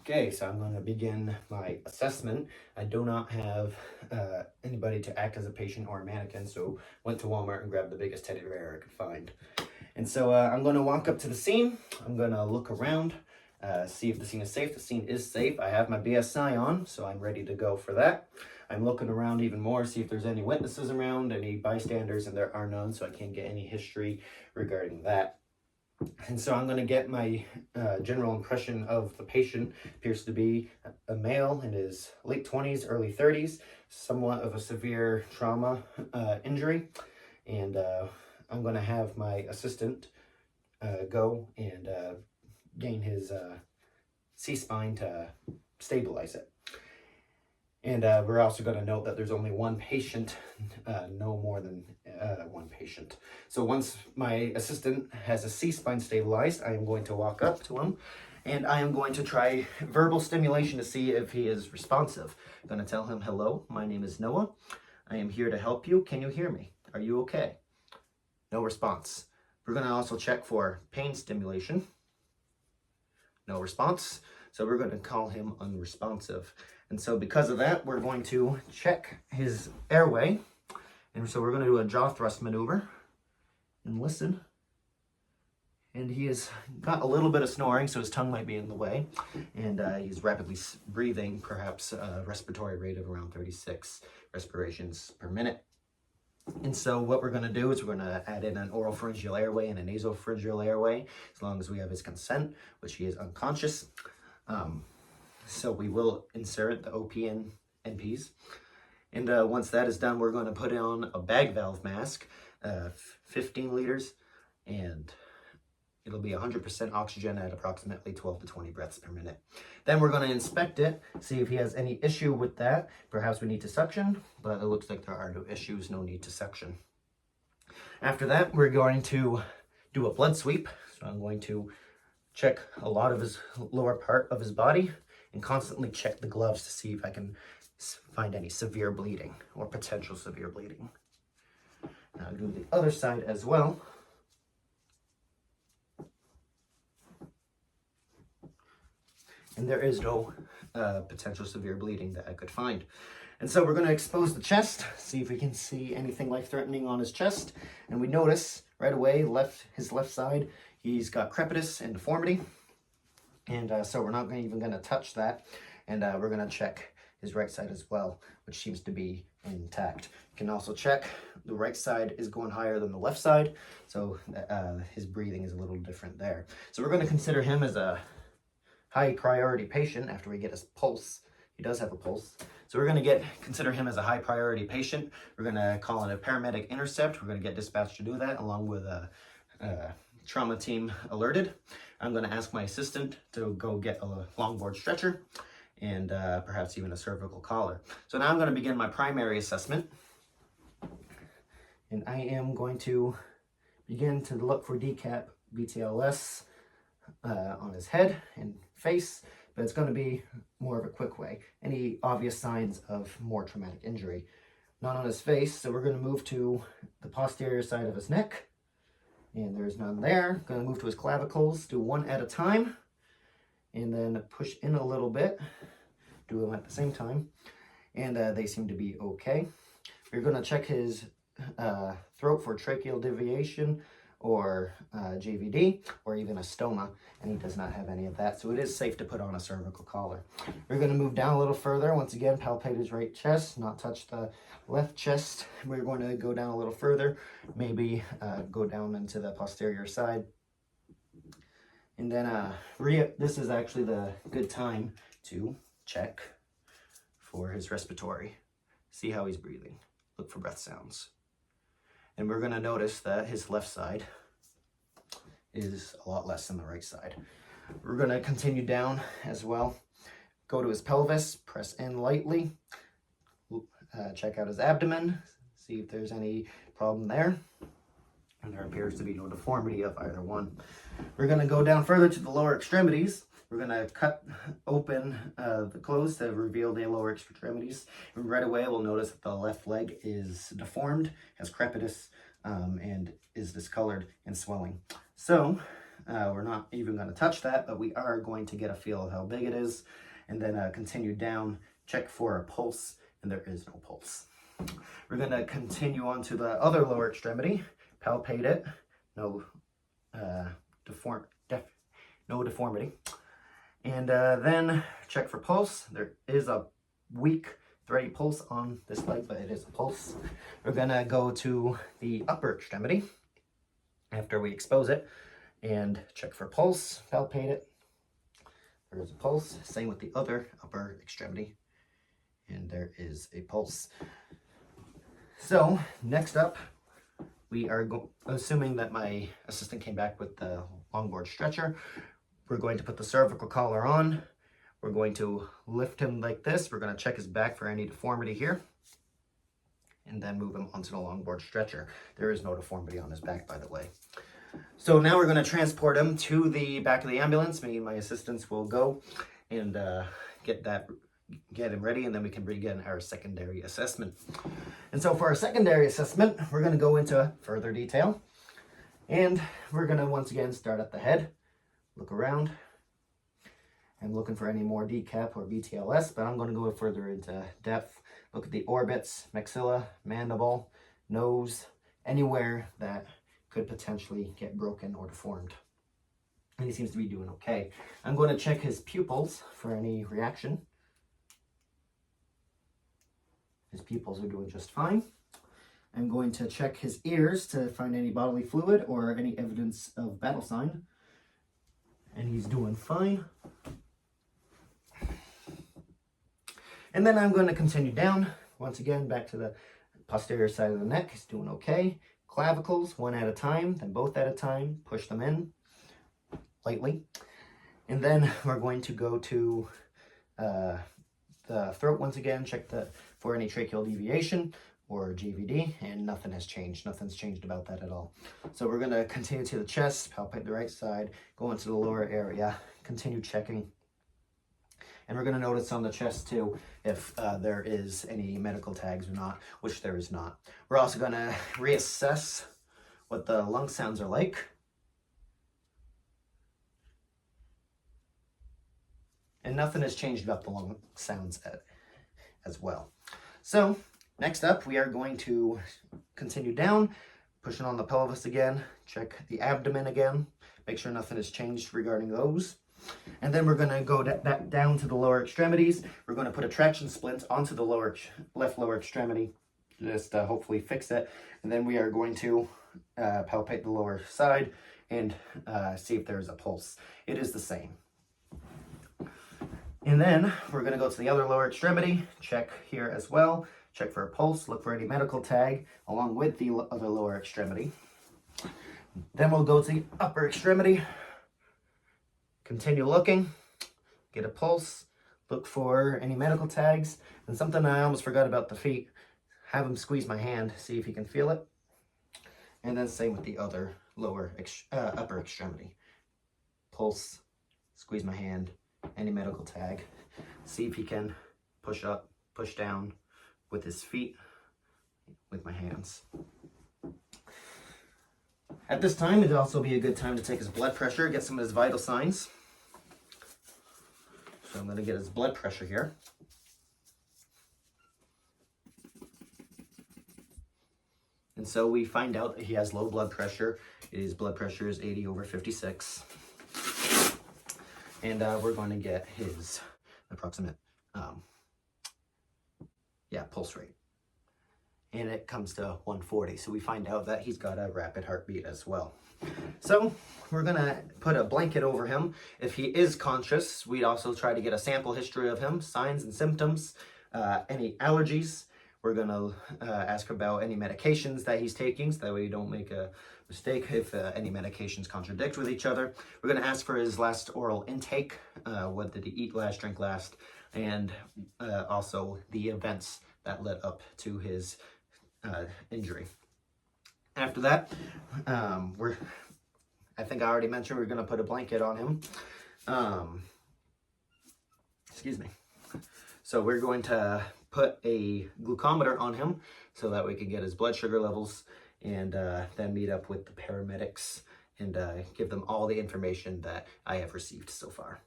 Okay, so I'm going to begin my assessment. I do not have anybody to act as a patient or a mannequin, so went to Walmart and grabbed the biggest teddy bear I could find. And so I'm going to walk up to the scene. I'm going to look around, see if the scene is safe. The scene is safe. I have my BSI on, so I'm ready to go for that. I'm looking around even more, see if there's any witnesses around, any bystanders, and there are none, so I can't get any history regarding that. And so I'm going to get my general impression of the patient. Appears to be a male in his late 20s, early 30s, somewhat of a severe trauma injury. And I'm going to have my assistant go and gain his C-spine to stabilize it. And we're also going to note that there's only one patient, no more than one patient. So once my assistant has a C-spine stabilized, I am going to walk up to him and I am going to try verbal stimulation to see if he is responsive. I'm going to tell him, hello, my name is Noah. I am here to help you. Can you hear me? Are you okay? No response. We're going to also check for pain stimulation. No response. So we're going to call him unresponsive. And so because of that, we're going to check his airway. And so we're going to do a jaw thrust maneuver and listen. And he has got a little bit of snoring, so his tongue might be in the way. And he's rapidly breathing, perhaps a respiratory rate of around 36 respirations per minute. And so what we're going to do is we're going to add in an oropharyngeal airway and a nasopharyngeal airway, as long as we have his consent, which he is unconscious. So we will insert the OP and NPs. And once that is done, we're going to put on a bag valve mask, 15 liters, and it'll be 100% oxygen at approximately 12 to 20 breaths per minute. Then we're going to inspect it, see if he has any issue with that. Perhaps we need to suction, but it looks like there are no issues, no need to suction. After that, we're going to do a blood sweep. So I'm going to check a lot of his lower part of his body and constantly check the gloves to see if I can find any severe bleeding or potential severe bleeding. Now I'll do the other side as well. And there is no potential severe bleeding that I could find. And so we're going to expose the chest, see if we can see anything life-threatening on his chest. And we notice right away, his left side, he's got crepitus and deformity. And so we're not even going to touch that. And we're going to check his right side as well, which seems to be intact. You can also check the right side is going higher than the left side. So his breathing is a little different there. So we're going to consider him as a high priority patient after we get his pulse. He does have a pulse. So we're going to consider him as a high priority patient. We're going to call in a paramedic intercept. We're going to get dispatched to do that along with a trauma team alerted. I'm going to ask my assistant to go get a longboard stretcher and perhaps even a cervical collar. So now I'm going to begin my primary assessment. And I am going to begin to look for decap BTLS on his head and face, but it's going to be more of a quick way. Any obvious signs of more traumatic injury? Not on his face, so we're going to move to the posterior side of his neck, and there's none there. Going to move to his clavicles, do one at a time, and then push in a little bit, do them at the same time, and they seem to be okay. We're going to check his throat for tracheal deviation or JVD, or even a stoma, and he does not have any of that, so it is safe to put on a cervical collar. We're going to move down a little further. Once again, palpate his right chest, not touch the left chest. We're going to go down a little further, maybe go down into the posterior side. And then this is actually the good time to check for his respiratory. See how he's breathing. Look for breath sounds. And we're going to notice that his left side is a lot less than the right side. We're going to continue down as well. Go to his pelvis, press in lightly, check out his abdomen, see if there's any problem there. And there appears to be no deformity of either one. We're going to go down further to the lower extremities. We're going to cut open the clothes to reveal the lower extremities. And right away, we'll notice that the left leg is deformed, has crepitus, and is discolored and swelling. So We're not even going to touch that, but we are going to get a feel of how big it is. And then continue down, check for a pulse, and there is no pulse. We're going to continue on to the other lower extremity, palpate it, no deformity. And then check for pulse. There is a weak thready pulse on this leg, but it is a pulse. We're gonna go to the upper extremity after we expose it and check for pulse, palpate it. There is a pulse. Same with the other upper extremity, and there is a pulse. So next up, we are assuming that my assistant came back with the longboard stretcher. We're going to put the cervical collar on. We're going to lift him like this. We're going to check his back for any deformity here, and then move him onto the longboard stretcher. There is no deformity on his back, by the way. So now we're going to transport him to the back of the ambulance. Me and my assistants will go and get him ready, and then we can begin our secondary assessment. And so for our secondary assessment, we're going to go into further detail, and we're going to once again start at the head, look around. I'm looking for any more decap or BTLS, but I'm going to go further into depth. Look at the orbits, maxilla, mandible, nose, anywhere that could potentially get broken or deformed. And he seems to be doing okay. I'm going to check his pupils for any reaction. His pupils are doing just fine. I'm going to check his ears to find any bodily fluid or any evidence of battle sign. And he's doing fine. And then I'm going to continue down, once again, back to the posterior side of the neck. He's doing okay. Clavicles, one at a time, then both at a time. Push them in lightly. And then we're going to go to the throat once again, check for any tracheal deviation or GVD, and nothing has changed. Nothing's changed about that at all. So we're going to continue to the chest, palpate the right side, go into the lower area, continue checking. And we're going to notice on the chest too if there is any medical tags or not, which there is not. We're also going to reassess what the lung sounds are like. And nothing has changed about the lung sounds as well. So next up, we are going to continue down, pushing on the pelvis again, check the abdomen again, make sure nothing has changed regarding those. And then we're going to go back down to the lower extremities. We're going to put a traction splint onto the left lower extremity, just hopefully fix it. And then we are going to palpate the lower side and see if there's a pulse. It is the same. And then we're going to go to the other lower extremity, check here as well, check for a pulse, look for any medical tag along with the other lower extremity. Then we'll go to the upper extremity. Continue looking, get a pulse, look for any medical tags, and something I almost forgot about the feet, have him squeeze my hand, see if he can feel it. And then same with the other upper extremity. Pulse, squeeze my hand, any medical tag, see if he can push up, push down with his feet, with my hands. At this time, it'd also be a good time to take his blood pressure, get some of his vital signs. So I'm going to get his blood pressure here. And so we find out that he has low blood pressure. His blood pressure is 80/56. And we're going to get his approximate pulse rate. And it comes to 140. So we find out that he's got a rapid heartbeat as well. So we're going to put a blanket over him. If he is conscious, we'd also try to get a sample history of him, signs and symptoms, any allergies. We're going to ask about any medications that he's taking, so that way you don't make a mistake if any medications contradict with each other. We're going to ask for his last oral intake, what did he eat last, drink last, and also the events that led up to his injury. After that, I think I already mentioned we're going to put a blanket on him. Excuse me. So we're going to put a glucometer on him so that we can get his blood sugar levels, and then meet up with the paramedics and give them all the information that I have received so far.